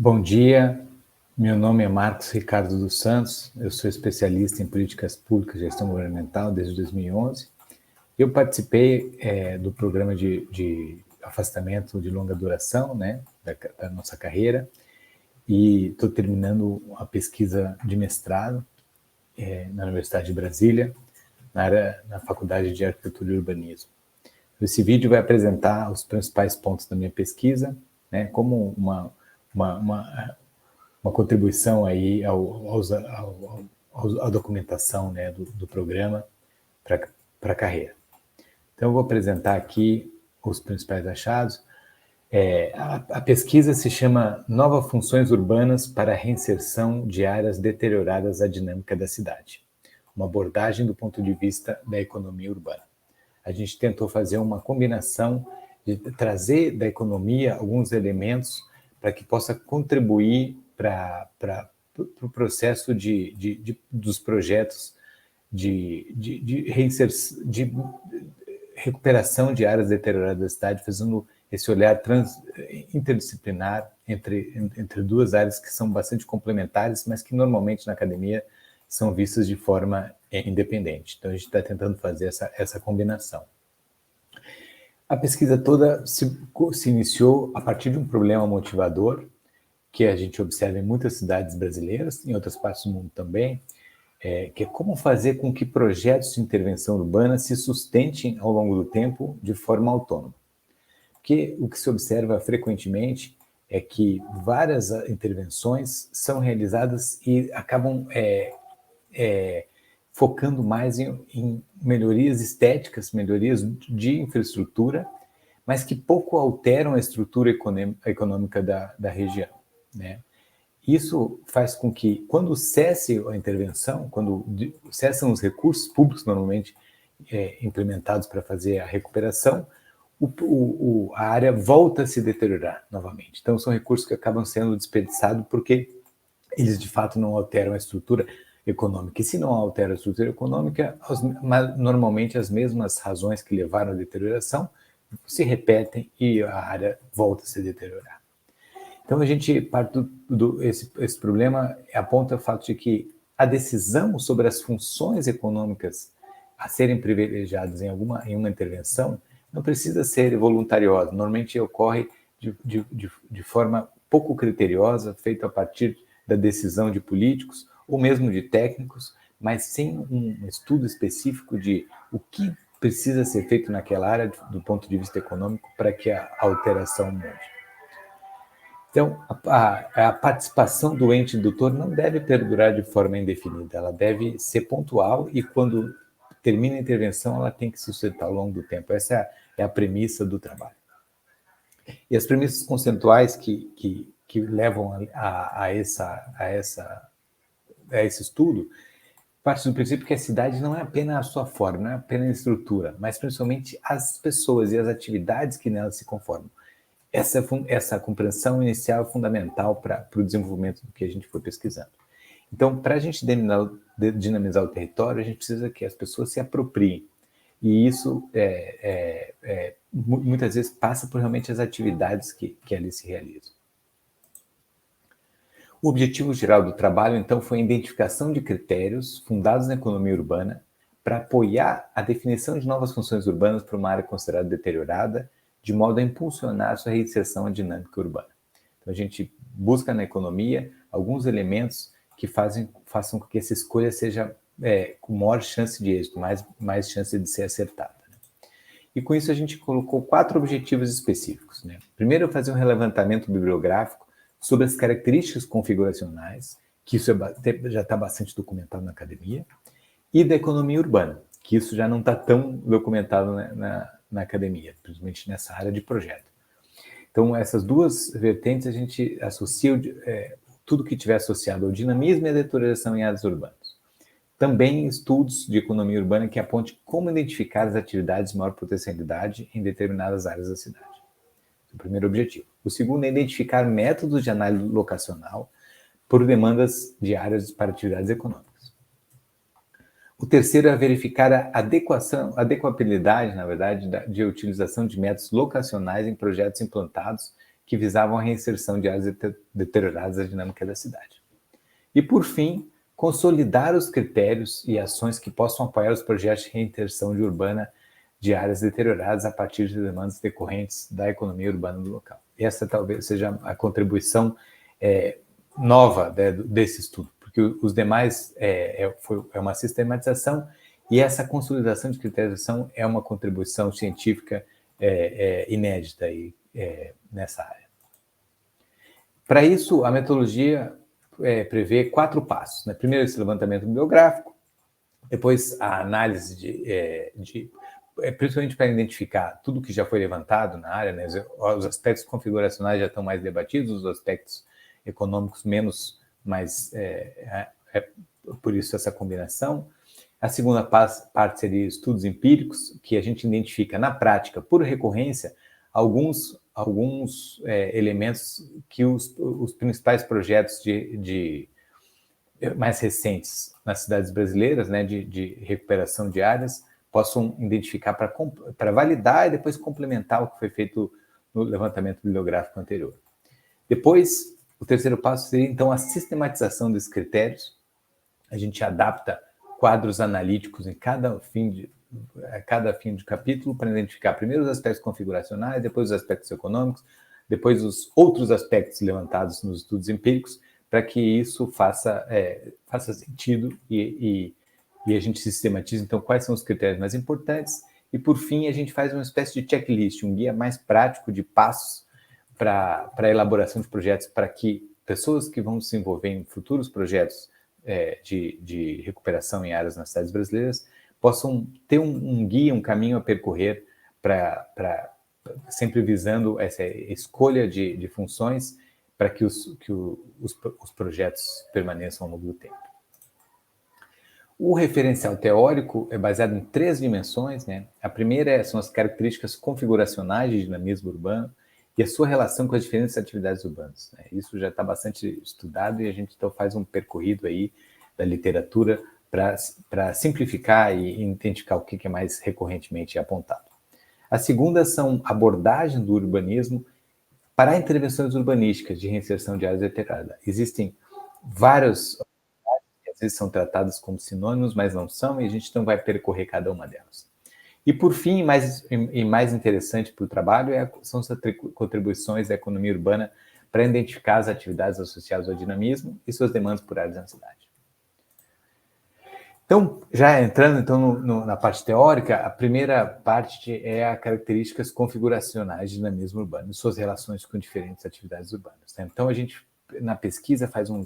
Bom dia, meu nome é Marcos Ricardo dos Santos, eu sou especialista em políticas públicas e gestão governamental desde 2011. Eu participei do programa de afastamento de longa duração, né, da nossa carreira, e estou terminando a pesquisa de mestrado na Universidade de Brasília, na Faculdade de Arquitetura e Urbanismo. Esse vídeo vai apresentar os principais pontos da minha pesquisa, né, como uma contribuição aí à documentação, né, do programa para a carreira. Então, eu vou apresentar aqui os principais achados. A pesquisa se chama Novas Funções Urbanas para a Reinserção de Áreas Deterioradas à Dinâmica da Cidade, uma abordagem do ponto de vista da economia urbana. A gente tentou fazer uma combinação de trazer da economia alguns elementos para que possa contribuir para o processo dos projetos de recuperação de áreas deterioradas da cidade, fazendo esse olhar interdisciplinar entre duas áreas que são bastante complementares, mas que normalmente na academia são vistas de forma independente. Então, a gente está tentando fazer essa combinação. A pesquisa toda se iniciou a partir de um problema motivador que a gente observa em muitas cidades brasileiras, em outras partes do mundo também, que é como fazer com que projetos de intervenção urbana se sustentem ao longo do tempo de forma autônoma. Porque o que se observa frequentemente é que várias intervenções são realizadas e acabam focando mais em melhorias estéticas, melhorias de infraestrutura, mas que pouco alteram a estrutura econômica da região, né? Isso faz com que, quando cesse a intervenção, quando cessam os recursos públicos normalmente implementados para fazer a recuperação, a área volta a se deteriorar novamente. Então, são recursos que acabam sendo desperdiçados porque eles, de fato, não alteram a estrutura econômica. E se não altera a estrutura econômica, normalmente as mesmas razões que levaram à deterioração se repetem e a área volta a se deteriorar. Então, a gente parte esse problema aponta o fato de que a decisão sobre as funções econômicas a serem privilegiadas em uma intervenção não precisa ser voluntariosa. Normalmente ocorre de forma pouco criteriosa, feita a partir da decisão de políticos ou mesmo de técnicos, mas sem um estudo específico de o que precisa ser feito naquela área do ponto de vista econômico para que a alteração mude. Então, a participação do ente indutor não deve perdurar de forma indefinida, ela deve ser pontual e, quando termina a intervenção, ela tem que se sustentar ao longo do tempo. Essa é a premissa do trabalho. E as premissas conceituais que levam a esse estudo parte do princípio que a cidade não é apenas a sua forma, não é apenas a estrutura, mas principalmente as pessoas e as atividades que nelas se conformam. Essa compreensão inicial é fundamental para o desenvolvimento do que a gente foi pesquisando. Então, para a gente dinamizar o território, a gente precisa que as pessoas se apropriem. E isso, muitas vezes, passa por realmente as atividades que ali se realizam. O objetivo geral do trabalho, então, foi a identificação de critérios fundados na economia urbana para apoiar a definição de novas funções urbanas para uma área considerada deteriorada, de modo a impulsionar a sua reinserção à dinâmica urbana. Então, a gente busca na economia alguns elementos que façam com que essa escolha seja com maior chance de êxito, mais chance de ser acertada, né? E com isso a gente colocou 4 objetivos específicos, né? Primeiro, fazer um levantamento bibliográfico sobre as características configuracionais, que isso já está bastante documentado na academia, e da economia urbana, que isso já não está tão documentado na academia, principalmente nessa área de projeto. Então, essas duas vertentes a gente associa tudo que tiver associado ao dinamismo e à deterioração em áreas urbanas. Também estudos de economia urbana que aponte como identificar as atividades de maior potencialidade em determinadas áreas da cidade. O primeiro objetivo. O segundo é identificar métodos de análise locacional por demandas de áreas para atividades econômicas. O terceiro é verificar a adequabilidade, na verdade, de utilização de métodos locacionais em projetos implantados que visavam a reinserção de áreas deterioradas da dinâmica da cidade. E, por fim, consolidar os critérios e ações que possam apoiar os projetos de reinserção urbana de áreas deterioradas a partir de demandas decorrentes da economia urbana do local. Essa talvez seja a contribuição nova desse estudo, porque os demais é uma sistematização e essa consolidação de criterização é uma contribuição científica inédita aí, nessa área. Para isso, a metodologia prevê 4 passos. Né? Primeiro, esse levantamento bibliográfico, depois a análise principalmente para identificar tudo que já foi levantado na área, né? Os aspectos configuracionais já estão mais debatidos, os aspectos econômicos menos, mas por isso essa combinação. A segunda parte seria estudos empíricos, que a gente identifica na prática, por recorrência, alguns elementos que os principais projetos mais recentes nas cidades brasileiras, né, de recuperação de áreas, possam identificar para validar e depois complementar o que foi feito no levantamento bibliográfico anterior. Depois, o terceiro passo seria, então, a sistematização desses critérios. A gente adapta quadros analíticos em cada fim de capítulo para identificar primeiro os aspectos configuracionais, depois os aspectos econômicos, depois os outros aspectos levantados nos estudos empíricos, para que isso faça sentido e a gente sistematiza, então, quais são os critérios mais importantes. E, por fim, a gente faz uma espécie de checklist, um guia mais prático de passos para a elaboração de projetos, para que pessoas que vão se envolver em futuros projetos de recuperação em áreas nas cidades brasileiras possam ter um guia, um caminho a percorrer, sempre visando essa escolha de funções para que os projetos permaneçam ao longo do tempo. O referencial teórico é baseado em 3 dimensões, né? A primeira são as características configuracionais de dinamismo urbano e a sua relação com as diferentes atividades urbanas, né? Isso já está bastante estudado e a gente então faz um percorrido aí da literatura para simplificar e identificar o que é mais recorrentemente apontado. A segunda são abordagens do urbanismo para intervenções urbanísticas de reinserção de áreas deterioradas. Existem vários que às vezes são tratadas como sinônimos, mas não são, e a gente então vai percorrer cada uma delas. E, por fim, mais interessante para o trabalho, são as contribuições da economia urbana para identificar as atividades associadas ao dinamismo e suas demandas por áreas na cidade. Então, já entrando então na parte teórica, a primeira parte é as características configuracionais de dinamismo urbano e suas relações com diferentes atividades urbanas, né? Então, a gente, na pesquisa, faz um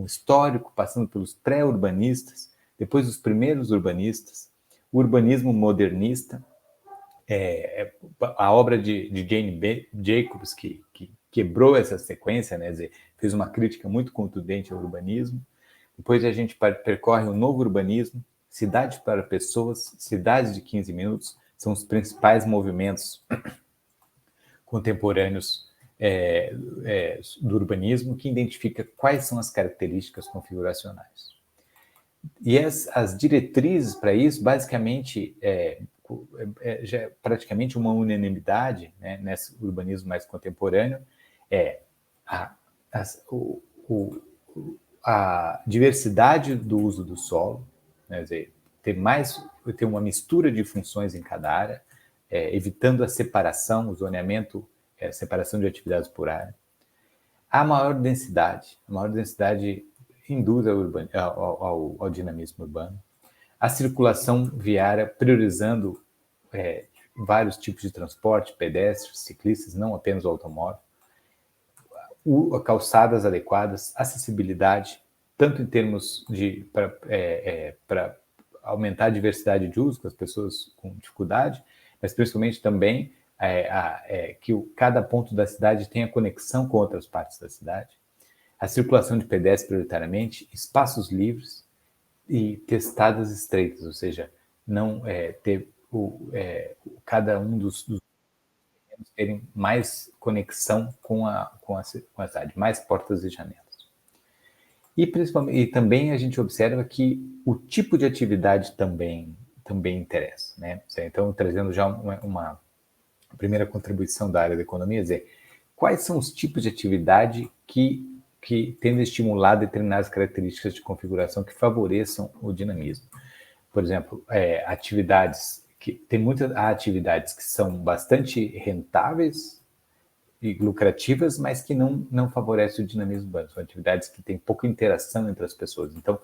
histórico, passando pelos pré-urbanistas, depois os primeiros urbanistas, o urbanismo modernista, a obra de Jane Jacobs, que quebrou essa sequência, né? Quer dizer, fez uma crítica muito contundente ao urbanismo. Depois a gente percorre o novo urbanismo, cidade para pessoas, cidades de 15 minutos, são os principais movimentos contemporâneos do urbanismo, que identifica quais são as características configuracionais. E as diretrizes para isso, basicamente, já é praticamente uma unanimidade, né, nesse urbanismo mais contemporâneo, a diversidade do uso do solo, né, quer dizer, ter uma mistura de funções em cada área, evitando a separação, o zoneamento, separação de atividades por área. A maior densidade induz ao dinamismo urbano. A circulação viária, priorizando vários tipos de transporte, pedestres, ciclistas, não apenas o automóvel. Calçadas adequadas, acessibilidade, tanto em termos para aumentar a diversidade de uso com as pessoas com dificuldade, mas principalmente também que cada ponto da cidade tenha conexão com outras partes da cidade. A circulação de pedestres prioritariamente, espaços livres e testadas estreitas, ou seja, não ter cada um dos terem mais conexão com a cidade, mais portas e janelas. E também a gente observa que o tipo de atividade também interessa, né? Então, trazendo já uma primeira contribuição da área da economia, dizer, quais são os tipos de atividade que tendem a estimular determinadas características de configuração que favoreçam o dinamismo. Por exemplo, tem muitas atividades que são bastante rentáveis e lucrativas, mas que não favorecem o dinamismo urbano. São atividades que têm pouca interação entre as pessoas. Então,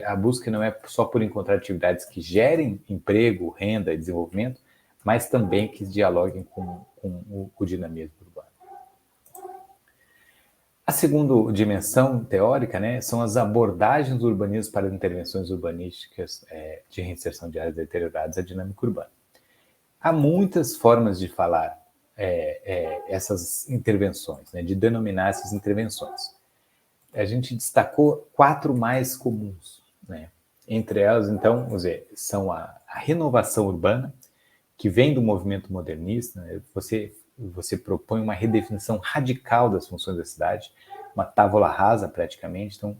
a busca não é só por encontrar atividades que gerem emprego, renda e desenvolvimento, mas também que dialoguem com o dinamismo urbano. A segunda dimensão teórica, né, são as abordagens do urbanismo para intervenções urbanísticas de reinserção de áreas deterioradas à dinâmica urbana. Há muitas formas de falar essas intervenções, né, de denominar essas intervenções. A gente destacou 4 mais comuns, né? Entre elas, então, vamos dizer, são a renovação urbana, que vem do movimento modernista, né? Você propõe uma redefinição radical das funções da cidade, uma tábula rasa praticamente, então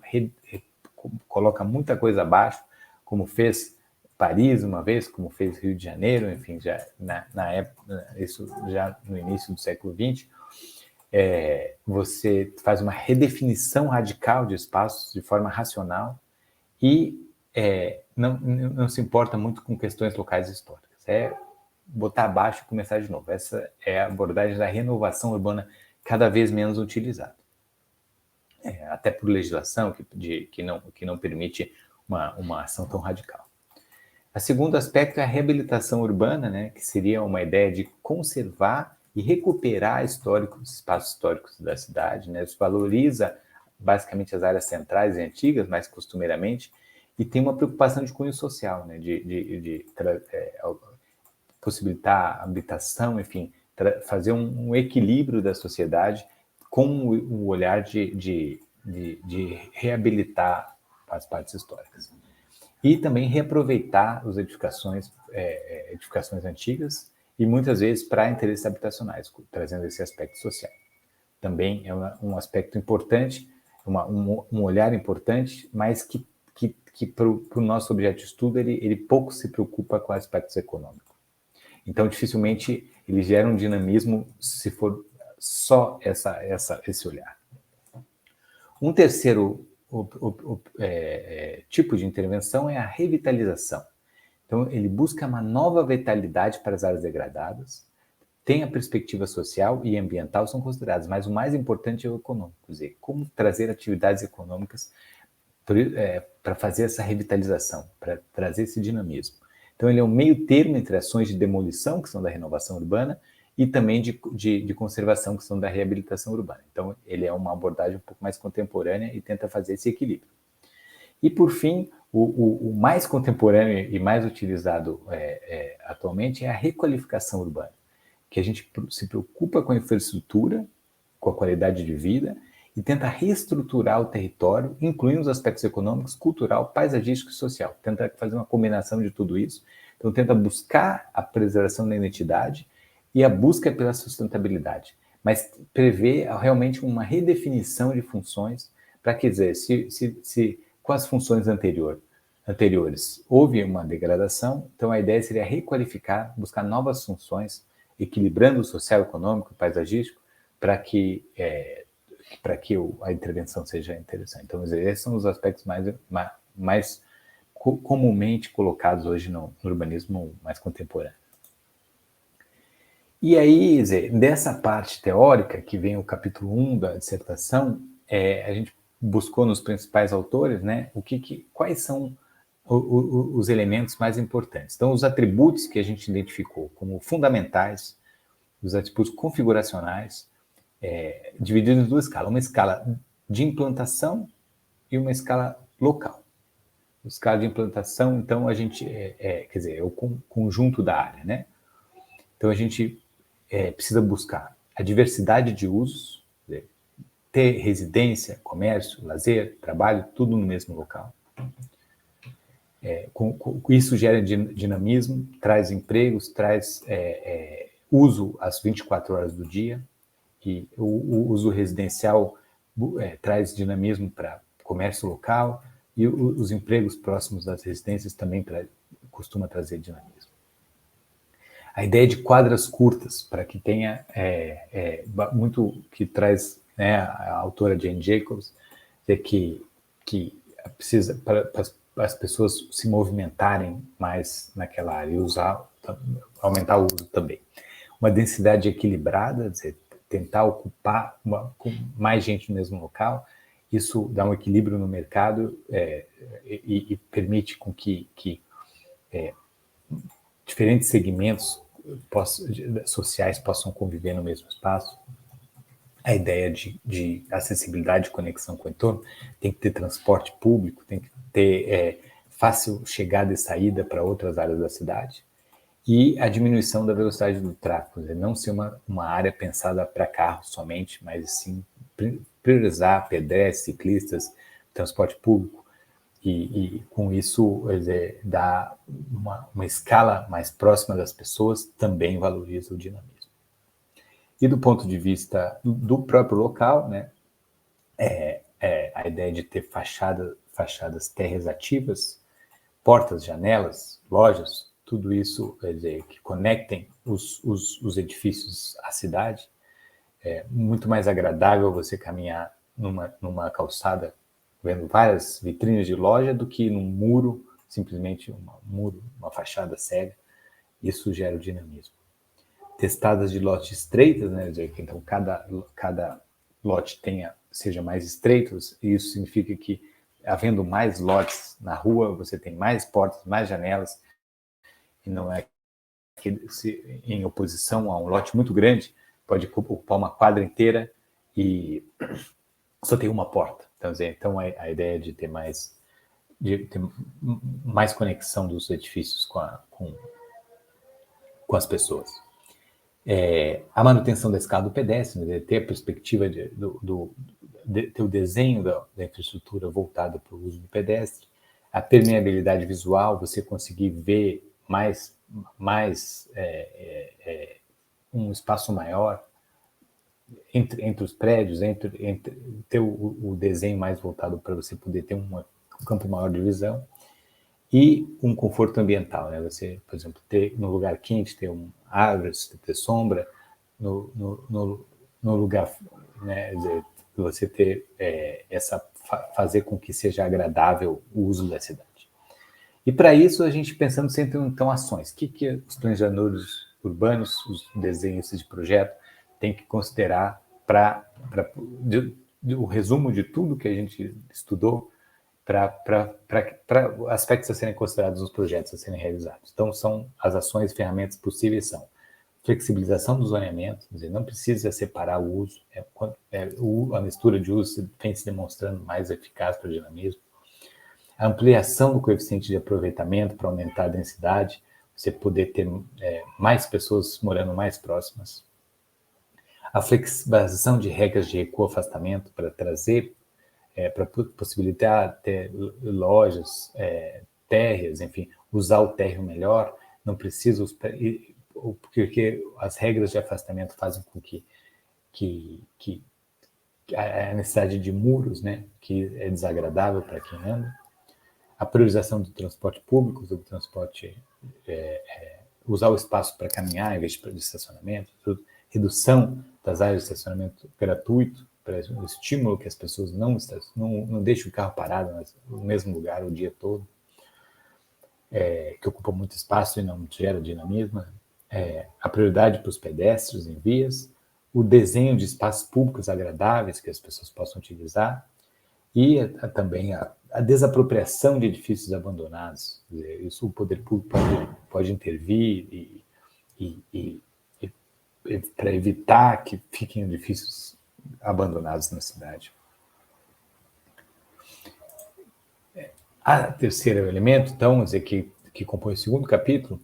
coloca muita coisa abaixo, como fez Paris uma vez, como fez Rio de Janeiro, enfim, já na época, isso já no início do século XX, você faz uma redefinição radical de espaços de forma racional e não se importa muito com questões locais históricas. É botar abaixo e começar de novo. Essa é a abordagem da renovação urbana cada vez menos utilizada. Até por legislação que não permite uma ação tão radical. O segundo aspecto é a reabilitação urbana, né, que seria uma ideia de conservar e recuperar espaços históricos da cidade, né? Isso valoriza basicamente as áreas centrais e antigas, mais costumeiramente, e tem uma preocupação de cunho social, né? de possibilitar a habitação, enfim, fazer um equilíbrio da sociedade com o olhar de reabilitar as partes históricas. E também reaproveitar as edificações antigas e muitas vezes para interesses habitacionais, trazendo esse aspecto social. Também é um aspecto importante, um olhar importante, mas que para o nosso objeto de estudo ele pouco se preocupa com aspectos econômicos. Então, dificilmente ele gera um dinamismo se for só esse olhar. Um terceiro tipo de intervenção é a revitalização. Então, ele busca uma nova vitalidade para as áreas degradadas, tem a perspectiva social e ambiental são considerados, mas o mais importante é o econômico, quer dizer, como trazer atividades econômicas para fazer essa revitalização, para trazer esse dinamismo. Então, ele é um meio termo entre ações de demolição, que são da renovação urbana, e também de conservação, que são da reabilitação urbana. Então, ele é uma abordagem um pouco mais contemporânea e tenta fazer esse equilíbrio. E, por fim, o mais contemporâneo e mais utilizado atualmente é a requalificação urbana, que a gente se preocupa com a infraestrutura, com a qualidade de vida, e tenta reestruturar o território, incluindo os aspectos econômicos, cultural, paisagístico e social. Tenta fazer uma combinação de tudo isso. Então, tenta buscar a preservação da identidade e a busca pela sustentabilidade, mas prevê realmente uma redefinição de funções para, quer dizer, se com as funções anteriores houve uma degradação, então a ideia seria requalificar, buscar novas funções, equilibrando o social, econômico, paisagístico, para que a intervenção seja interessante. Então, esses são os aspectos mais comumente colocados hoje no urbanismo mais contemporâneo. E aí, dessa parte teórica, que vem o capítulo 1 da dissertação, a gente buscou nos principais autores, né, quais são os elementos mais importantes. Então, os atributos que a gente identificou como fundamentais, os atributos configuracionais, divididos em 2 escalas. Uma escala de implantação e uma escala local. A escala de implantação, então, a gente, quer dizer, é o conjunto da área, né? Então, a gente precisa buscar a diversidade de usos, ter residência, comércio, lazer, trabalho, tudo no mesmo local. Isso gera dinamismo, traz empregos, traz uso às 24 horas do dia, e o uso residencial traz dinamismo para comércio local, e os empregos próximos das residências também costuma trazer dinamismo. A ideia de quadras curtas, para que tenha muito que traz, né, a autora Jane Jacobs, que precisa para as pessoas se movimentarem mais naquela área e aumentar o uso também. Uma densidade equilibrada, dizer, tentar ocupar com mais gente no mesmo local, isso dá um equilíbrio no mercado e permite com que diferentes segmentos sociais possam conviver no mesmo espaço. A ideia de acessibilidade e conexão com o entorno, tem que ter transporte público, tem que ter fácil chegada e saída para outras áreas da cidade, e a diminuição da velocidade do tráfego, não ser uma área pensada para carros somente, mas sim priorizar pedestres, ciclistas, transporte público, e com isso dar uma escala mais próxima das pessoas, também valoriza o dinamismo. E do ponto de vista do próprio local, né, a ideia de ter fachadas térreas ativas, portas, janelas, lojas, tudo isso, quer dizer, que conectem os edifícios à cidade. É muito mais agradável você caminhar numa calçada vendo várias vitrines de loja do que num muro, simplesmente uma fachada cega. Isso gera o dinamismo. Testadas de lotes estreitas, né? Então cada lote seja mais estreito, e isso significa que, havendo mais lotes na rua, você tem mais portas, mais janelas, e não é que, em oposição a um lote muito grande, pode ocupar uma quadra inteira e só tem uma porta. Então a ideia de ter mais conexão dos edifícios com as pessoas. A manutenção da escada do pedestre, né, ter a perspectiva de ter o desenho da infraestrutura voltada para o uso do pedestre, a permeabilidade visual, você conseguir ver mais um espaço maior entre os prédios, ter o desenho mais voltado para você poder ter um campo maior de visão, e um conforto ambiental, né? Você, por exemplo, ter no lugar quente, ter árvores, ter sombra, no lugar, né? Você ter fazer com que seja agradável o uso da cidade. E para isso a gente pensando sempre então ações. O que os planejadores urbanos, os desenhistas de projeto têm que considerar o resumo de tudo que a gente estudou, para aspectos a serem considerados nos projetos a serem realizados. Então, as ações e ferramentas possíveis são flexibilização do zoneamento, quer dizer, não precisa separar o uso, a mistura de uso vem se demonstrando mais eficaz para o dinamismo. A ampliação do coeficiente de aproveitamento para aumentar a densidade, você poder ter mais pessoas morando mais próximas. A flexibilização de regras de recuo e afastamento para trazer para possibilitar ter lojas, térreas, enfim, usar o térreo melhor, não precisa, porque as regras de afastamento fazem com que a necessidade de muros, né, que é desagradável para quem anda. A priorização do transporte público, do transporte, usar o espaço para caminhar em vez de estacionamento, tudo. Redução das áreas de estacionamento gratuito, para o estímulo que as pessoas não deixem o carro parado no mesmo lugar o dia todo, que ocupa muito espaço e não gera dinamismo. A prioridade para os pedestres em vias, o desenho de espaços públicos agradáveis que as pessoas possam utilizar, e também a desapropriação de edifícios abandonados. Isso o poder público pode intervir para evitar que fiquem edifícios abandonados na cidade. A terceiro elemento, então, que compõe o segundo capítulo,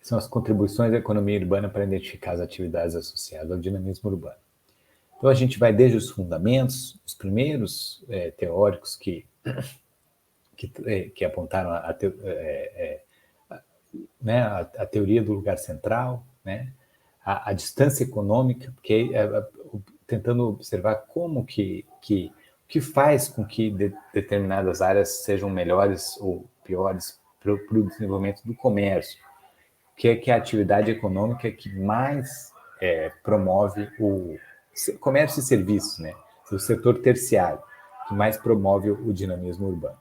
são as contribuições da economia urbana para identificar as atividades associadas ao dinamismo urbano. Então, a gente vai desde os fundamentos, os primeiros teóricos que apontaram a teoria do lugar central, né? A distância econômica, porque tentando observar como que faz com que determinadas áreas sejam melhores ou piores para o desenvolvimento do comércio. que é a atividade econômica que mais promove o comércio e serviços, né? O setor terciário, que mais promove o dinamismo urbano.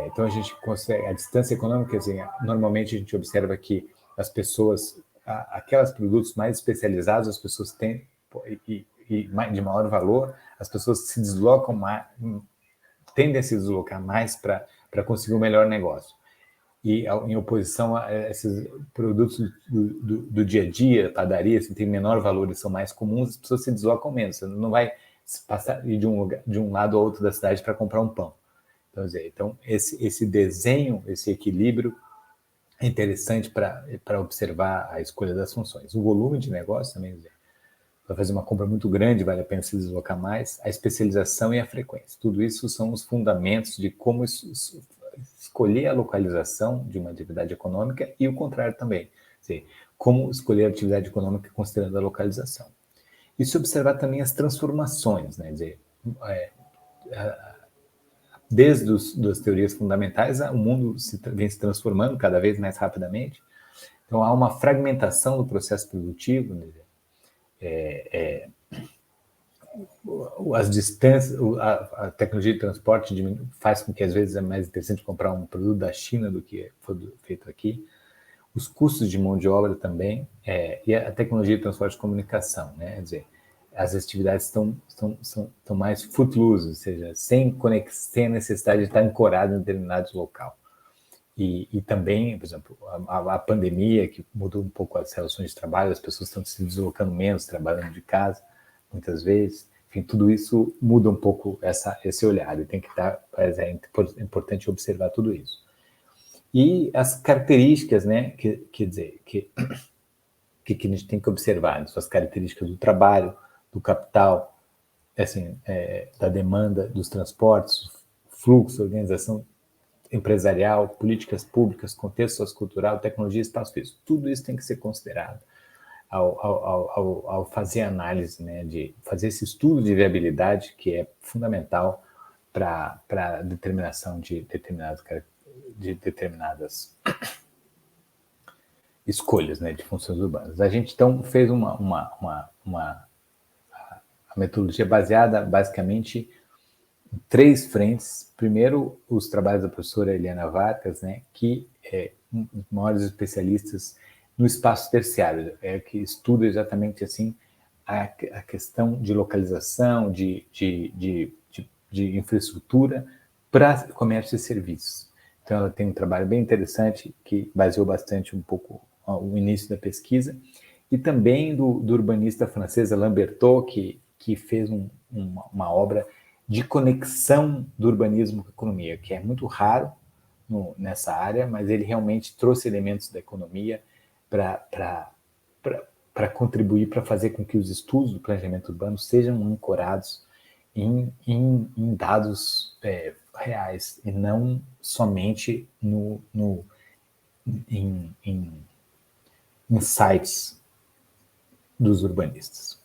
Então, a gente consegue, a distância econômica, assim, normalmente a gente observa que as pessoas, aqueles produtos mais especializados, as pessoas têm, e de maior valor, as pessoas se deslocam mais, tendem a se deslocar mais para conseguir um melhor negócio. E em oposição a esses produtos do dia a dia, padaria, assim, tem menor valor e são mais comuns, as pessoas se deslocam menos. Você não vai passar de um lado ao outro da cidade para comprar um pão. Então, esse desenho, esse equilíbrio é interessante para observar a escolha das funções. O volume de negócio também, para fazer uma compra muito grande, vale a pena se deslocar mais, a especialização e a frequência. Tudo isso são os fundamentos de como escolher a localização de uma atividade econômica e o contrário também. Como escolher a atividade econômica considerando a localização. E se observar também as transformações, né? Desde as teorias fundamentais, o mundo vem se transformando cada vez mais rapidamente. Então, há uma fragmentação do processo produtivo, né? As distâncias, a tecnologia de transporte faz com que, às vezes, é mais interessante comprar um produto da China do que foi feito aqui. Os custos de mão de obra também, e a tecnologia de transporte e comunicação, né? Quer dizer, as atividades estão mais footloose, ou seja, sem a necessidade de estar ancorado em determinado local. E também, por exemplo, a pandemia, que mudou um pouco as relações de trabalho, as pessoas estão se deslocando menos, trabalhando de casa, muitas vezes. Enfim, tudo isso muda um pouco esse olhar, e tem que estar, é importante observar tudo isso. E as características, né, quer dizer, que a gente tem que observar, né, as características do trabalho, do capital, assim, da demanda, dos transportes, fluxo, organização empresarial, políticas públicas, contexto sociocultural, tecnologia e espaço físico. Tudo isso tem que ser considerado ao fazer análise, né, de fazer esse estudo de viabilidade, que é fundamental para a determinação de determinadas escolhas, né, de funções urbanas. A gente, então, fez uma metodologia baseada, basicamente, em 3 frentes. Primeiro, os trabalhos da professora Eliana Vargas, né, que é um dos maiores especialistas no espaço terciário, que estuda exatamente assim a questão de localização, de infraestrutura para comércio e serviços. Então, ela tem um trabalho bem interessante que baseou bastante um pouco o início da pesquisa, e também do urbanista francês Alain Berthaud, que fez uma obra de conexão do urbanismo com a economia, que é muito raro nessa área, mas ele realmente trouxe elementos da economia para contribuir, para fazer com que os estudos do planejamento urbano sejam ancorados em dados reais, e não somente em insights dos urbanistas.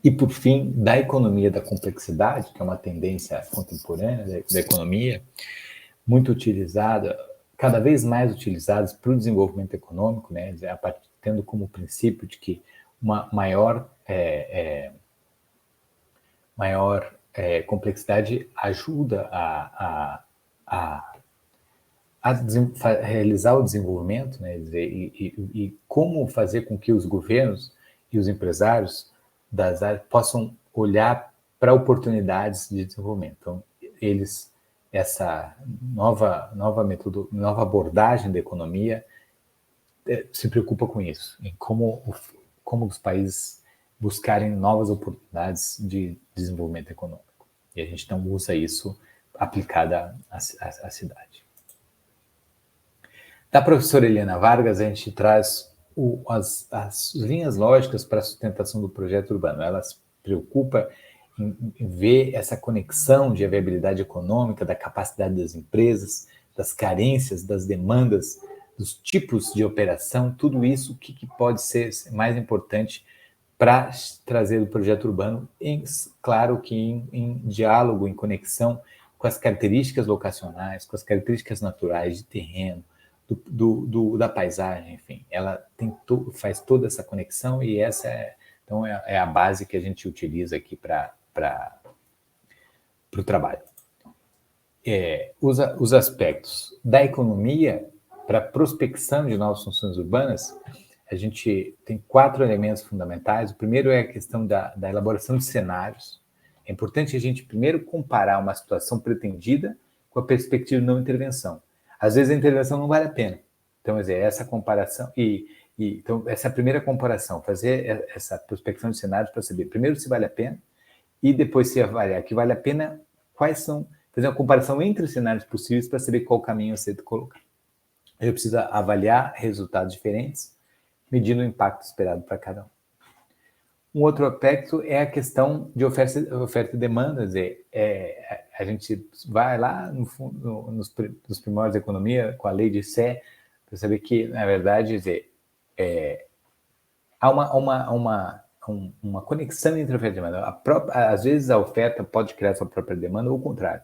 E, por fim, da economia da complexidade, que é uma tendência contemporânea da economia, muito utilizada, cada vez mais utilizadas para o desenvolvimento econômico, né, tendo como princípio de que uma maior complexidade ajuda a realizar o desenvolvimento, né, e como fazer com que os governos e os empresários das áreas possam olhar para oportunidades de desenvolvimento. Então, essa nova abordagem da economia se preocupa com isso, em como os países buscarem novas oportunidades de desenvolvimento econômico. E a gente não usa isso aplicada à cidade. Da professora Eliana Vargas, a gente traz as linhas lógicas para a sustentação do projeto urbano. Ela se preocupa em ver essa conexão de viabilidade econômica, da capacidade das empresas, das carências, das demandas, dos tipos de operação, tudo isso que pode ser mais importante para trazer o projeto urbano, claro que em diálogo, em conexão com as características locacionais, com as características naturais de terreno, da paisagem, enfim. Ela faz toda essa conexão e essa então é a base que a gente utiliza aqui para o trabalho. Os aspectos da economia para prospecção de novas funções urbanas, a gente tem 4 elementos fundamentais. O primeiro é a questão da elaboração de cenários. É importante a gente primeiro comparar uma situação pretendida com a perspectiva de não intervenção. Às vezes a intervenção não vale a pena. Então, essa comparação então, essa é a primeira comparação, fazer essa prospecção de cenários para saber primeiro se vale a pena e depois se avaliar que vale a pena, fazer uma comparação entre os cenários possíveis para saber qual caminho a ser colocado. Eu preciso avaliar resultados diferentes, medindo o impacto esperado para cada um. Um outro aspecto é a questão de oferta e demanda. A gente vai lá nos primórdios da economia, com a lei de Sé, para saber que, na verdade, há uma conexão entre oferta e demanda. Às vezes a oferta pode criar sua própria demanda ou o contrário.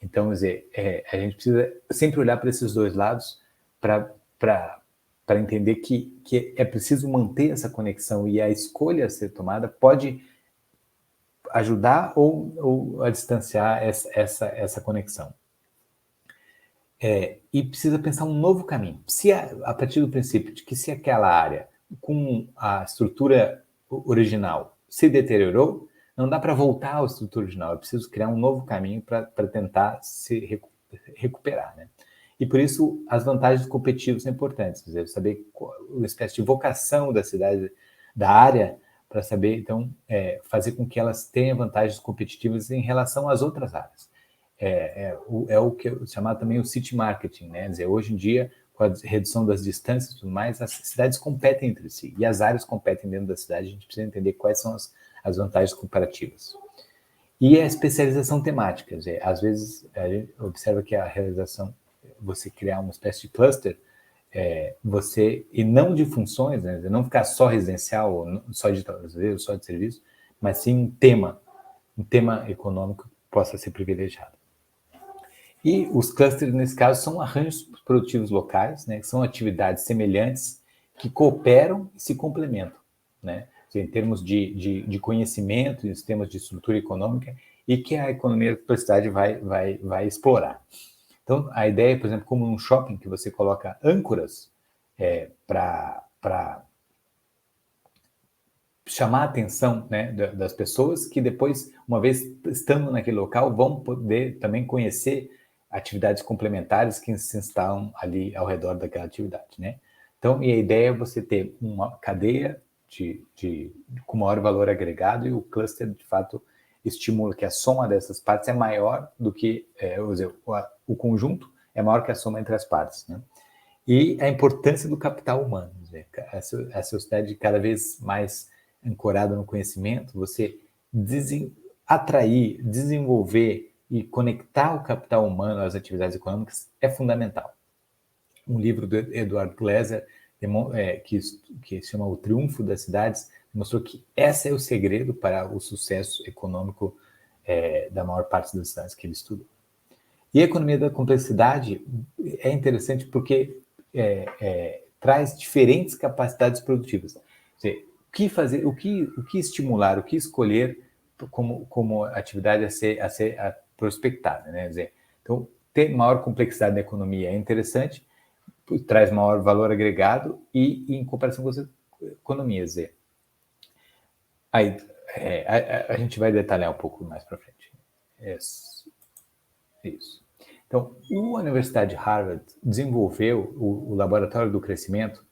Então, a gente precisa sempre olhar para esses dois lados para entender que é preciso manter essa conexão e a escolha a ser tomada pode ajudar ou a distanciar essa conexão. E precisa pensar um novo caminho. A partir do princípio de que se aquela área com a estrutura original se deteriorou, não dá para voltar à estrutura original, é preciso criar um novo caminho para tentar se recuperar, né? E por isso as vantagens competitivas são importantes, quer dizer, saber uma espécie de vocação da cidade, da área, para saber, então, fazer com que elas tenham vantagens competitivas em relação às outras áreas. O que é chamado também o city marketing, né? Quer dizer, hoje em dia, com a redução das distâncias e tudo mais, as cidades competem entre si, e as áreas competem dentro da cidade, a gente precisa entender quais são as vantagens comparativas. E a especialização temática, quer dizer, às vezes a gente observa que a realização, você criar uma espécie de cluster, e não de funções, né? Não ficar só residencial, ou só de lazer, só de serviço, mas sim um tema econômico que possa ser privilegiado. E os clusters, nesse caso, são arranjos produtivos locais, né? Que são atividades semelhantes que cooperam e se complementam, né? Em termos de conhecimento, em termos de estrutura econômica, e que a economia da cidade vai explorar. Então, a ideia, por exemplo, como num shopping, que você coloca âncoras para chamar a atenção, né, das pessoas que depois, uma vez estando naquele local, vão poder também conhecer atividades complementares que se instalam ali ao redor daquela atividade, né? Então, e a ideia é você ter uma cadeia com maior valor agregado, e o cluster, de fato, estimula que a soma dessas partes é maior do que o conjunto é maior que a soma entre as partes, né? E a importância do capital humano, a sociedade cada vez mais ancorada no conhecimento, você atrair, desenvolver e conectar o capital humano às atividades econômicas é fundamental. Um livro do Edward Glaser, que se chama O Triunfo das Cidades, mostrou que esse é o segredo para o sucesso econômico da maior parte das cidades que ele estudou. E a economia da complexidade é interessante porque traz diferentes capacidades produtivas. Quer dizer, o que fazer, o que estimular, o que escolher como atividade a ser prospectada, né? Quer dizer, então, ter maior complexidade na economia é interessante, traz maior valor agregado e em comparação com as economias. Aí, a gente vai detalhar um pouco mais para frente. Isso. Então, a Universidade de Harvard desenvolveu o Laboratório do Crescimento,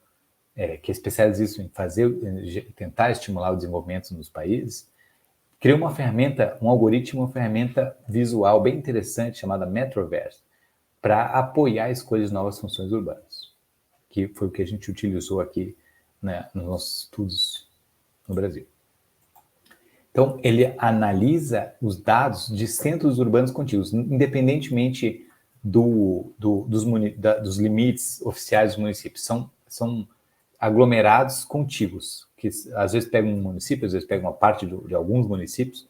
que é especializado em tentar estimular o desenvolvimento nos países, criou uma ferramenta, um algoritmo, uma ferramenta visual bem interessante chamada Metroverse, para apoiar a escolha de novas funções urbanas, que foi o que a gente utilizou aqui, né, nos nossos estudos no Brasil. Então, ele analisa os dados de centros urbanos contíguos, independentemente dos limites oficiais dos municípios. São aglomerados contíguos, que às vezes pegam um município, às vezes pegam uma parte de alguns municípios,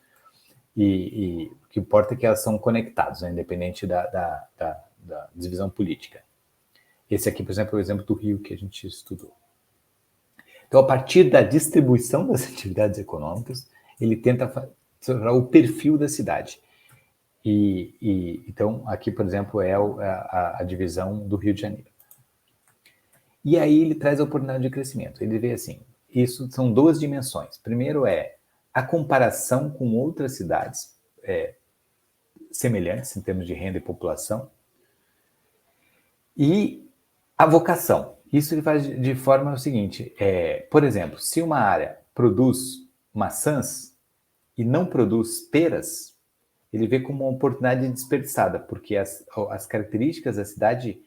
e o que importa é que elas são conectadas, né, independente da divisão política. Esse aqui, por exemplo, é o exemplo do Rio que a gente estudou. Então, a partir da distribuição das atividades econômicas, ele tenta fazer o perfil da cidade. Então, aqui, por exemplo, é a divisão do Rio de Janeiro. E aí ele traz a oportunidade de crescimento. Ele vê assim, isso são duas dimensões. Primeiro é a comparação com outras cidades semelhantes em termos de renda e população. E a vocação. Isso ele faz de forma seguinte, por exemplo, se uma área produz maçãs e não produz peras, ele vê como uma oportunidade desperdiçada, porque as características da cidade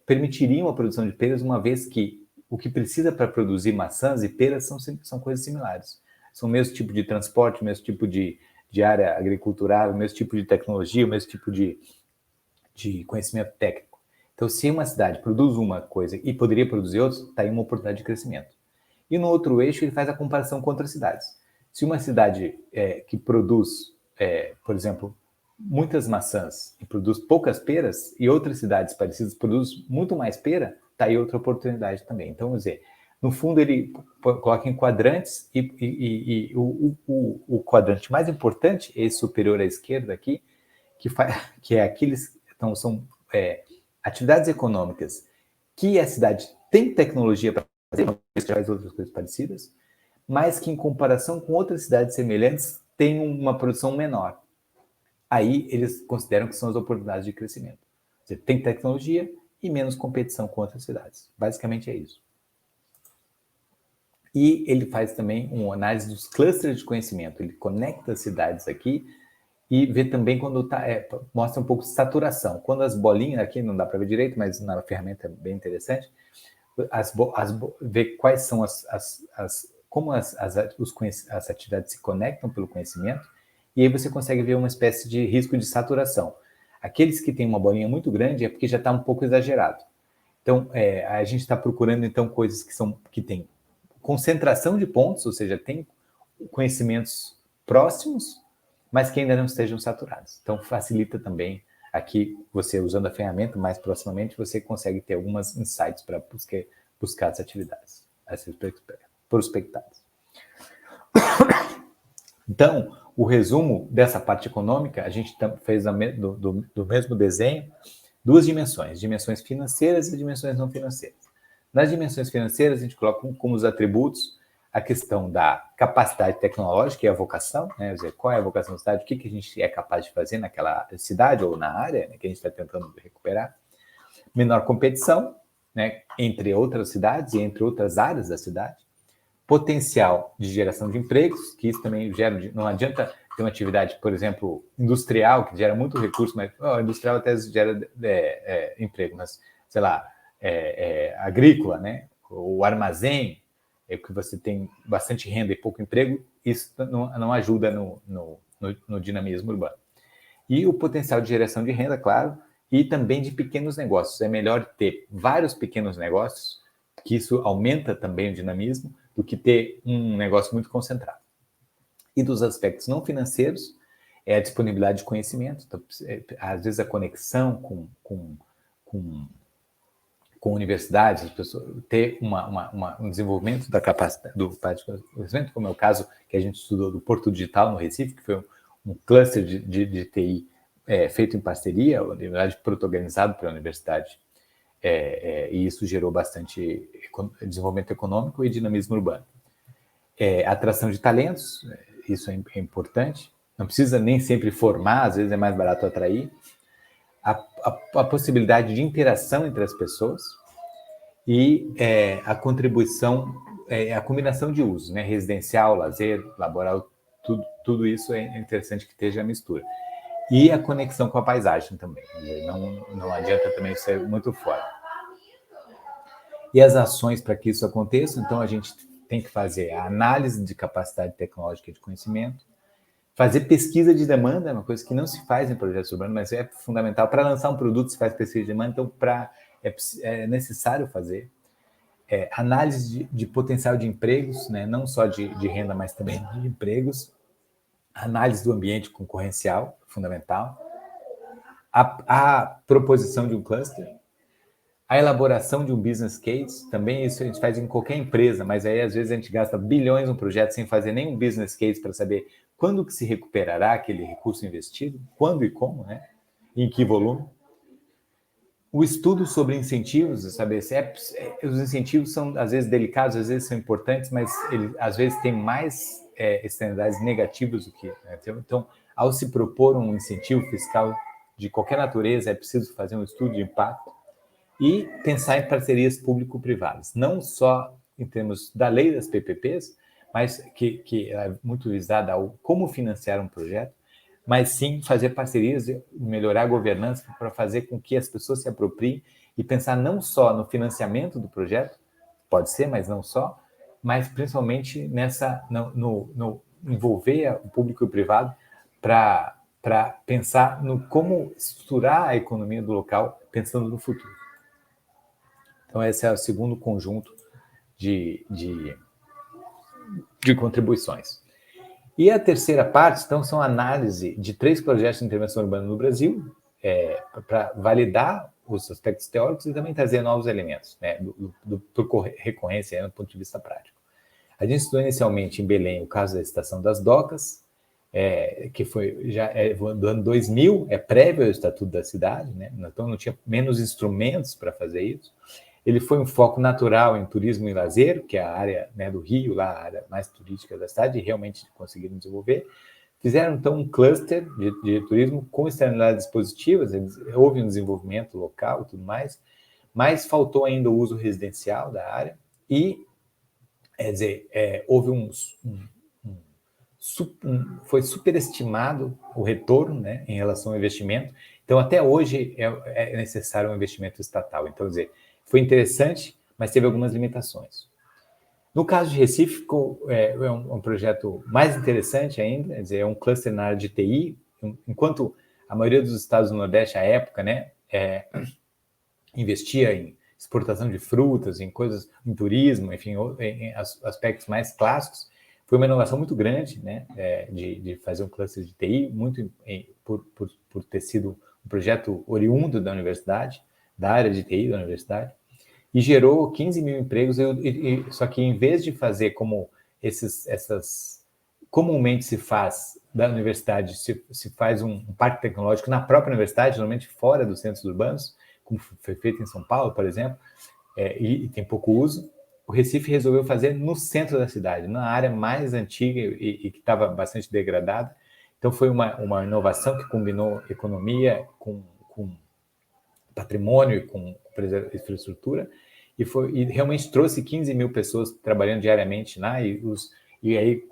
permitiriam a produção de peras, uma vez que o que precisa para produzir maçãs e peras são coisas similares. São o mesmo tipo de transporte, o mesmo tipo de área agricultural, o mesmo tipo de tecnologia, o mesmo tipo de conhecimento técnico. Então, se uma cidade produz uma coisa e poderia produzir outra, está aí uma oportunidade de crescimento. E no outro eixo, ele faz a comparação com outras cidades. Se uma cidade que produz, por exemplo, muitas maçãs e produz poucas peras, e outras cidades parecidas produzem muito mais pera, está aí outra oportunidade também. Então, vamos dizer, no fundo, ele coloca em quadrantes, e o quadrante mais importante, esse superior à esquerda aqui, que é aqueles, então são atividades econômicas que a cidade tem tecnologia para fazer, já faz outras coisas parecidas, mas que em comparação com outras cidades semelhantes tem uma produção menor. Aí eles consideram que são as oportunidades de crescimento. Você tem tecnologia e menos competição com outras cidades. Basicamente é isso. E ele faz também uma análise dos clusters de conhecimento. Ele conecta as cidades aqui e vê também quando mostra um pouco de saturação. Quando as bolinhas, aqui não dá para ver direito, mas na ferramenta é bem interessante, ver quais são como as atividades se conectam pelo conhecimento, e aí você consegue ver uma espécie de risco de saturação. Aqueles que têm uma bolinha muito grande é porque já está um pouco exagerado. Então, a gente está procurando, então, coisas que têm concentração de pontos, ou seja, tem conhecimentos próximos, mas que ainda não estejam saturados. Então, facilita também aqui, você usando a ferramenta mais proximamente, você consegue ter algumas insights para buscar as atividades a ser prospectadas. Então, o resumo dessa parte econômica, a gente fez do mesmo desenho, duas dimensões financeiras e dimensões não financeiras. Nas dimensões financeiras, a gente coloca como os atributos a questão da capacidade tecnológica, que é a vocação, né? Quer dizer, qual é a vocação da cidade, o que a gente é capaz de fazer naquela cidade ou na área, né, que a gente está tentando recuperar. Menor competição, né, entre outras cidades e entre outras áreas da cidade. Potencial de geração de empregos, que isso também gera, não adianta ter uma atividade, por exemplo, industrial, que gera muito recurso, mas industrial até gera emprego, mas, sei lá, agrícola, né, o armazém, que você tem bastante renda e pouco emprego, isso não ajuda no dinamismo urbano. E o potencial de geração de renda, claro, e também de pequenos negócios. É melhor ter vários pequenos negócios, que isso aumenta também o dinamismo, do que ter um negócio muito concentrado. E dos aspectos não financeiros, é a disponibilidade de conhecimento, então, às vezes a conexão com universidades, as pessoas ter um desenvolvimento da capacidade do conhecimento, como é o caso que a gente estudou do Porto Digital no Recife, que foi um cluster de TI feito em parceria, na verdade, protagonizado pela universidade, e isso gerou bastante desenvolvimento econômico e dinamismo urbano. Atração de talentos, isso é importante, não precisa nem sempre formar, às vezes é mais barato atrair. A possibilidade de interação entre as pessoas e a contribuição, a combinação de usos, né? Residencial, lazer, laboral, tudo isso é interessante que esteja a mistura. E a conexão com a paisagem também, não adianta também ser muito fora. E as ações para que isso aconteça, então a gente tem que fazer a análise de capacidade tecnológica de conhecimento, fazer pesquisa de demanda, é uma coisa que não se faz em projetos urbanos, mas é fundamental. Para lançar um produto se faz pesquisa de demanda, então é necessário fazer. Análise de potencial de empregos, né? Não só de renda, mas também de empregos. Análise do ambiente concorrencial, fundamental. A proposição de um cluster. A elaboração de um business case, também isso a gente faz em qualquer empresa, mas aí às vezes a gente gasta bilhões no projeto sem fazer nenhum business case para saber quando que se recuperará aquele recurso investido, quando e como, né? Em que volume. O estudo sobre incentivos, saber se os incentivos são às vezes delicados, às vezes são importantes, mas eles às vezes têm mais externalidades negativas do que. Né? Então, ao se propor um incentivo fiscal de qualquer natureza, é preciso fazer um estudo de impacto e pensar em parcerias público-privadas, não só em termos da lei das PPPs, mas que é muito visada ao como financiar um projeto, mas sim fazer parcerias, melhorar a governança para fazer com que as pessoas se apropriem e pensar não só no financiamento do projeto, pode ser, mas não só, mas principalmente no envolver o público e o privado para pensar no como estruturar a economia do local, pensando no futuro. Então, esse é o segundo conjunto de contribuições. E a terceira parte, então, são análise de 3 projetos de intervenção urbana no Brasil, para validar os aspectos teóricos e também trazer novos elementos, né, por recorrência, do ponto de vista prático. A gente estudou inicialmente em Belém o caso da Estação das Docas, que foi já do ano 2000, prévio ao Estatuto da Cidade, né, então não tinha menos instrumentos para fazer isso. Ele foi um foco natural em turismo e lazer, que é a área, né, do Rio, lá, a área mais turística da cidade, e realmente conseguiram desenvolver. Fizeram, então, um cluster de turismo com externalidades positivas, houve um desenvolvimento local e tudo mais, mas faltou ainda o uso residencial da área e, quer dizer, houve foi superestimado o retorno, né, em relação ao investimento. Então, até hoje, é necessário um investimento estatal. Então, quer dizer, foi interessante, mas teve algumas limitações. No caso de Recife, ficou um projeto mais interessante ainda, quer dizer, é um cluster na área de TI, enquanto a maioria dos estados do Nordeste, à época, né, investia em exportação de frutas, em coisas, em turismo, enfim, em aspectos mais clássicos. Foi uma inovação muito grande, né, de fazer um cluster de TI, muito por ter sido um projeto oriundo da universidade, da área de TI da universidade, e gerou 15 mil empregos, só que em vez de fazer como comumente se faz da universidade, se faz um parque tecnológico na própria universidade, normalmente fora dos centros urbanos, como foi feito em São Paulo, por exemplo, e tem pouco uso. O Recife resolveu fazer no centro da cidade, na área mais antiga e que estava bastante degradada. Então, foi uma inovação que combinou economia com patrimônio e com infraestrutura, e realmente trouxe 15 mil pessoas trabalhando diariamente lá, e aí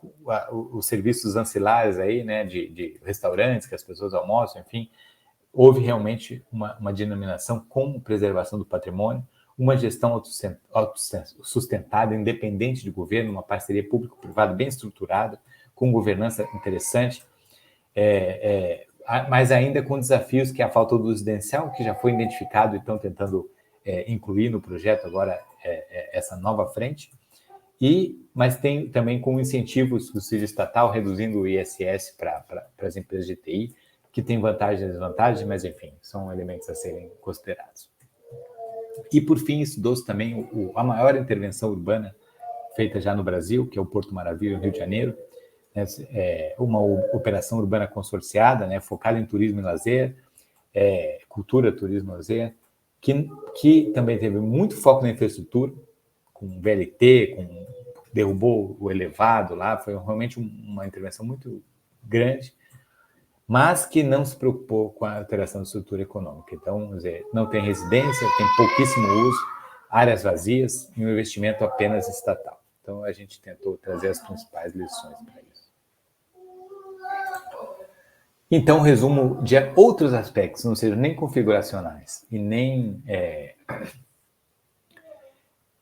os serviços ancilares aí, né, de restaurantes que as pessoas almoçam, enfim, houve realmente uma denominação com preservação do patrimônio, uma gestão autossustentada, independente de governo, uma parceria público-privada bem estruturada, com governança interessante, mas ainda com desafios que é a falta do residencial, que já foi identificado e estão tentando incluir no projeto agora essa nova frente, mas tem também com incentivos do subsídio estatal, reduzindo o ISS para as empresas de TI, que tem vantagens e desvantagens, mas, enfim, são elementos a serem considerados. E, por fim, estudou-se também a maior intervenção urbana feita já no Brasil, que é o Porto Maravilha, no Rio de Janeiro, uma operação urbana consorciada, né, focada em turismo e lazer, cultura, turismo e lazer, que também teve muito foco na infraestrutura, com VLT, derrubou o elevado lá, foi realmente uma intervenção muito grande, mas que não se preocupou com a alteração da estrutura econômica. Então, quer dizer, não tem residência, tem pouquíssimo uso, áreas vazias e um investimento apenas estatal. Então, a gente tentou trazer as principais lições para isso. Então, resumo de outros aspectos, não sejam nem configuracionais e nem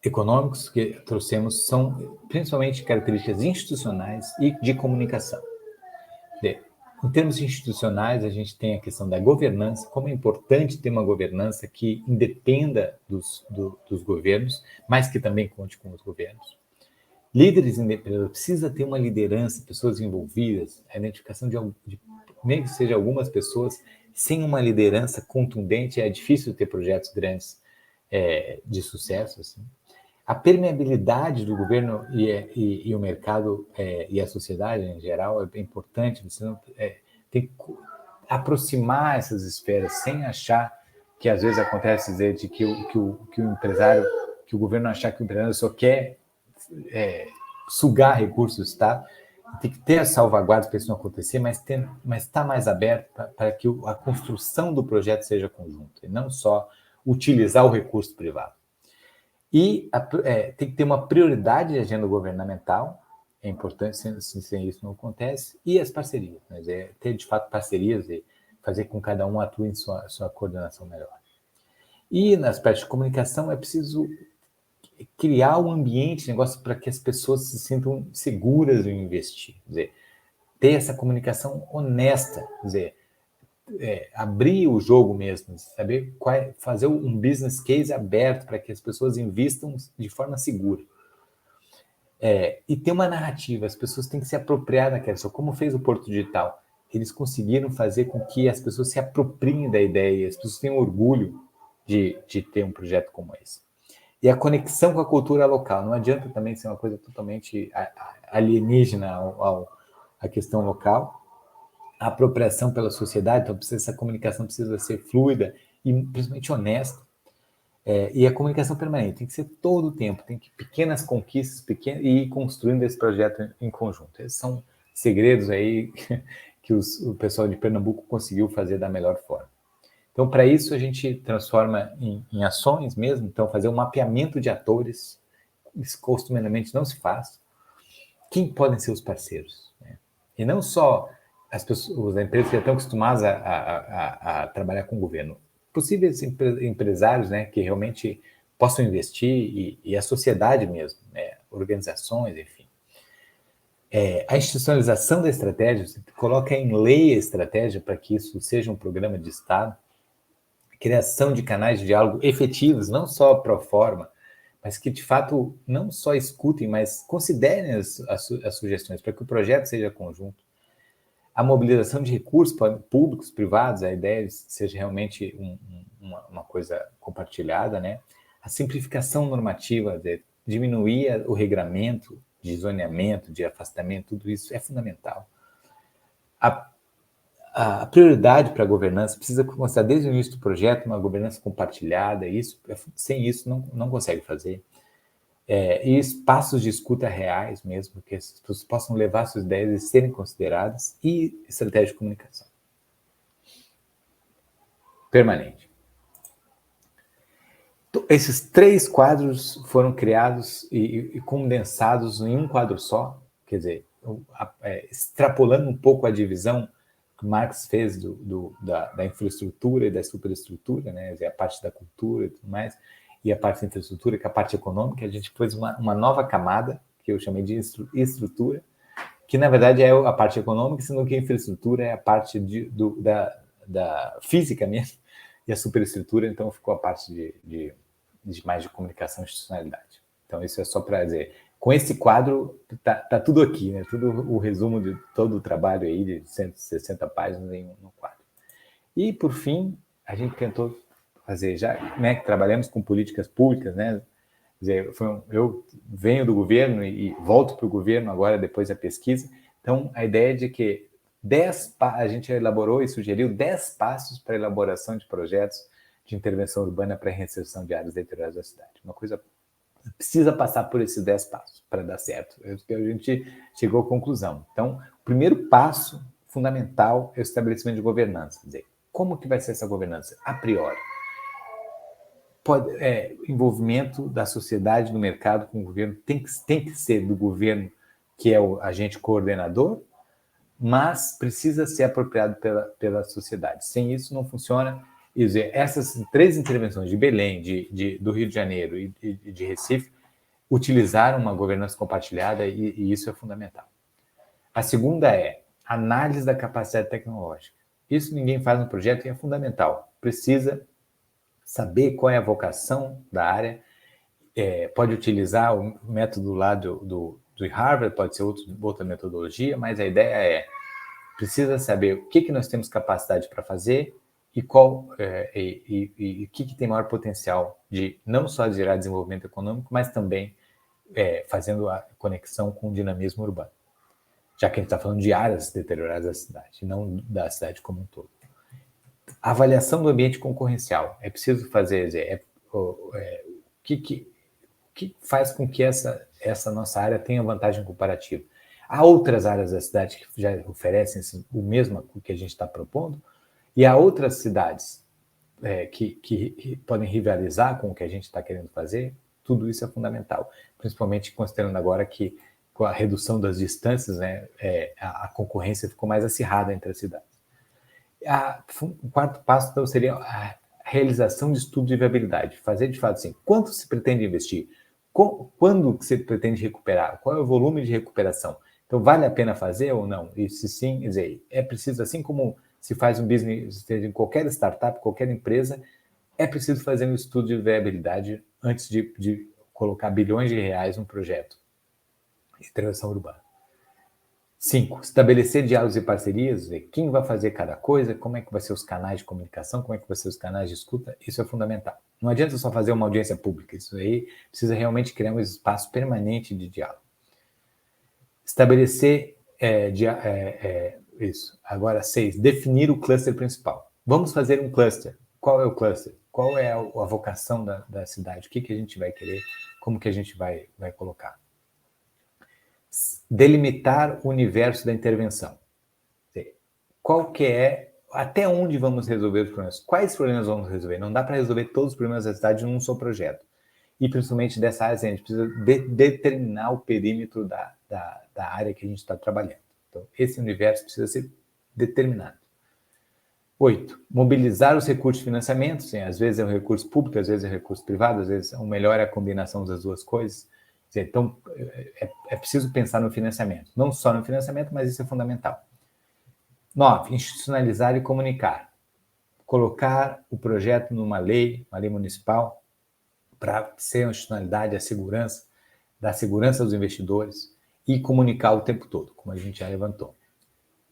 econômicos que trouxemos, são principalmente características institucionais e de comunicação. Em termos institucionais, a gente tem a questão da governança, como é importante ter uma governança que independa dos governos, mas que também conte com os governos. Líderes independentes, precisa ter uma liderança, pessoas envolvidas, a identificação de nem que seja algumas pessoas, sem uma liderança contundente, é difícil ter projetos grandes de sucesso, assim. A permeabilidade do governo e o mercado e a sociedade em geral é importante. Você não, tem que aproximar essas esferas sem achar que às vezes acontece dizer de que o empresário, que o governo achar que o empresário só quer sugar recursos do Estado. Tem que ter as salvaguardas para isso não acontecer, mas estar mais aberto para que a construção do projeto seja conjunta e não só utilizar o recurso privado. E tem que ter uma prioridade de agenda governamental, é importante, sem isso não acontece, e as parcerias, né? Ter de fato parcerias e fazer com que cada um atue em sua coordenação melhor. E nas partes de comunicação é preciso criar um ambiente, negócio para que as pessoas se sintam seguras em investir, quer dizer, ter essa comunicação honesta, quer dizer, abrir o jogo mesmo, saber fazer um business case aberto para que as pessoas investam de forma segura. E ter uma narrativa, as pessoas têm que se apropriar daquela, como fez o Porto Digital. Eles conseguiram fazer com que as pessoas se apropriem da ideia, as pessoas tenham orgulho de ter um projeto como esse. E a conexão com a cultura local. Não adianta também ser uma coisa totalmente alienígena à questão local. A apropriação pela sociedade, então essa comunicação precisa ser fluida e principalmente honesta. E a comunicação permanente tem que ser todo o tempo, tem que pequenas conquistas, e ir construindo esse projeto em conjunto. Esses são segredos aí que o pessoal de Pernambuco conseguiu fazer da melhor forma. Então, para isso, a gente transforma em ações mesmo, então fazer um mapeamento de atores, isso costumeiramente não se faz. Quem podem ser os parceiros? Né? E não só as empresas que já estão acostumadas a trabalhar com o governo, possíveis empresários, né, que realmente possam investir e a sociedade mesmo, né, organizações, enfim. A institucionalização da estratégia, você coloca em lei a estratégia para que isso seja um programa de Estado, criação de canais de diálogo efetivos, não só pro forma, mas que de fato não só escutem, mas considerem as sugestões para que o projeto seja conjunto. A mobilização de recursos públicos, privados, a ideia seja realmente uma coisa compartilhada, né? A simplificação normativa, diminuir o regramento de zoneamento, de afastamento, tudo isso é fundamental. A prioridade para a governança precisa considerar desde o início do projeto uma governança compartilhada, sem isso não consegue fazer. E espaços de escuta reais mesmo, que as pessoas possam levar suas ideias e serem consideradas, e estratégia de comunicação permanente. Então, esses 3 quadros foram criados e condensados em um quadro só, quer dizer, extrapolando um pouco a divisão que Marx fez da infraestrutura e da superestrutura, né, a parte da cultura e tudo mais, e a parte da infraestrutura, que é a parte econômica, a gente fez uma nova camada, que eu chamei de estrutura, que na verdade é a parte econômica, sendo que a infraestrutura é a parte da física mesmo, e a superestrutura, então, ficou a parte de mais de comunicação e institucionalidade. Então, isso é só para dizer, com esse quadro, tá tudo aqui, né? Tudo o resumo de todo o trabalho aí, de 160 páginas em um quadro. E, por fim, a gente tentou fazer, já né, que trabalhamos com políticas públicas, né? Quer dizer, eu venho do governo e volto para o governo agora, depois da pesquisa. Então, a ideia de que a gente elaborou e sugeriu 10 passos para a elaboração de projetos de intervenção urbana para a reinserção de áreas deterioradas da cidade. Uma coisa precisa passar por esses 10 passos para dar certo. A gente chegou à conclusão. Então, o primeiro passo fundamental é o estabelecimento de governança. Quer dizer, como que vai ser essa governança? A priori. Envolvimento da sociedade, do mercado com o governo, tem que ser do governo, que é o agente coordenador, mas precisa ser apropriado pela sociedade. Sem isso, não funciona. Quer dizer, essas 3 intervenções de Belém, do Rio de Janeiro e de Recife utilizaram uma governança compartilhada e isso é fundamental. A segunda é análise da capacidade tecnológica. Isso ninguém faz no projeto e é fundamental. Precisa saber qual é a vocação da área, pode utilizar o método lá do Harvard, pode ser outra metodologia, mas a ideia precisa saber o que nós temos capacidade para fazer e qual e o que tem maior potencial de não só gerar desenvolvimento econômico, mas também fazendo a conexão com o dinamismo urbano, já que a gente está falando de áreas deterioradas da cidade, não da cidade como um todo. A avaliação do ambiente concorrencial. É preciso fazer o que faz com que essa nossa área tenha vantagem comparativa. Há outras áreas da cidade que já oferecem o mesmo que a gente está propondo, e há outras cidades que podem rivalizar com o que a gente está querendo fazer. Tudo isso é fundamental, principalmente considerando agora que com a redução das distâncias, né, a concorrência ficou mais acirrada entre as cidades. O quarto passo, então, seria a realização de estudo de viabilidade. Fazer, de fato, assim, quanto se pretende investir? Quando se pretende recuperar? Qual é o volume de recuperação? Então, vale a pena fazer ou não? E se sim, quer dizer, é preciso, assim como se faz um business em qualquer startup, qualquer empresa, é preciso fazer um estudo de viabilidade antes de colocar bilhões de reais num projeto de intervenção urbana. 5. Estabelecer diálogos e parcerias, quem vai fazer cada coisa, como é que vai ser os canais de comunicação, como é que vai ser os canais de escuta, isso é fundamental. Não adianta só fazer uma audiência pública, isso aí precisa realmente criar um espaço permanente de diálogo. Estabelecer isso. Agora, 6. Definir o cluster principal. Vamos fazer um cluster. Qual é o cluster? Qual é a vocação da cidade? O que a gente vai querer? Como que a gente vai colocar? Delimitar o universo da intervenção. Qual que é, até onde vamos resolver os problemas? Quais problemas vamos resolver? Não dá para resolver todos os problemas da cidade num só projeto. E principalmente dessa área, a gente precisa determinar o perímetro da área que a gente está trabalhando. Então, esse universo precisa ser determinado. 8. Mobilizar os recursos de financiamento. Sim, às vezes é um recurso público, às vezes é um recurso privado, às vezes o melhor é a combinação das duas coisas. Então, é preciso pensar no financiamento. Não só no financiamento, mas isso é fundamental. 9. Institucionalizar e comunicar. Colocar o projeto numa lei, uma lei municipal, para ser uma institucionalidade, da segurança dos investidores e comunicar o tempo todo, como a gente já levantou.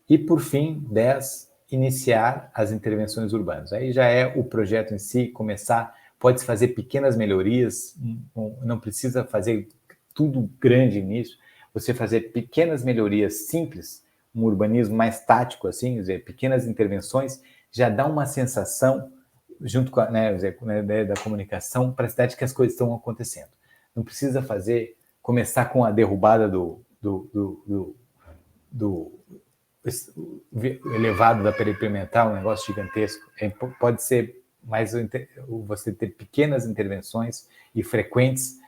E, por fim, 10. Iniciar as intervenções urbanas. Aí já é o projeto em si, começar, pode-se fazer pequenas melhorias, não precisa fazer tudo grande nisso, você fazer pequenas melhorias simples, um urbanismo mais tático, assim, quer dizer, pequenas intervenções, já dá uma sensação, junto com a ideia da comunicação, para a cidade que as coisas estão acontecendo. Não precisa começar com a derrubada do elevado da perimetral, um negócio gigantesco. Pode ser mais você ter pequenas intervenções e frequentes,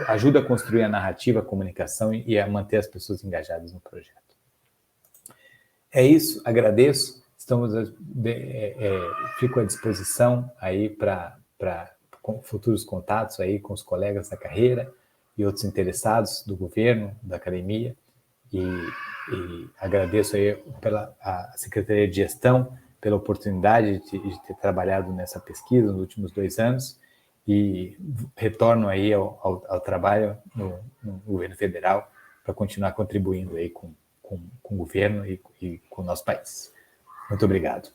ajuda a construir a narrativa, a comunicação e a manter as pessoas engajadas no projeto. É isso, agradeço. Fico à disposição aí para futuros contatos aí com os colegas da carreira e outros interessados do governo, da academia. E agradeço aí a Secretaria de Gestão pela oportunidade de ter trabalhado nessa pesquisa nos últimos 2 anos e retorno aí ao trabalho no governo federal para continuar contribuindo aí com o governo e com o nosso país. Muito obrigado.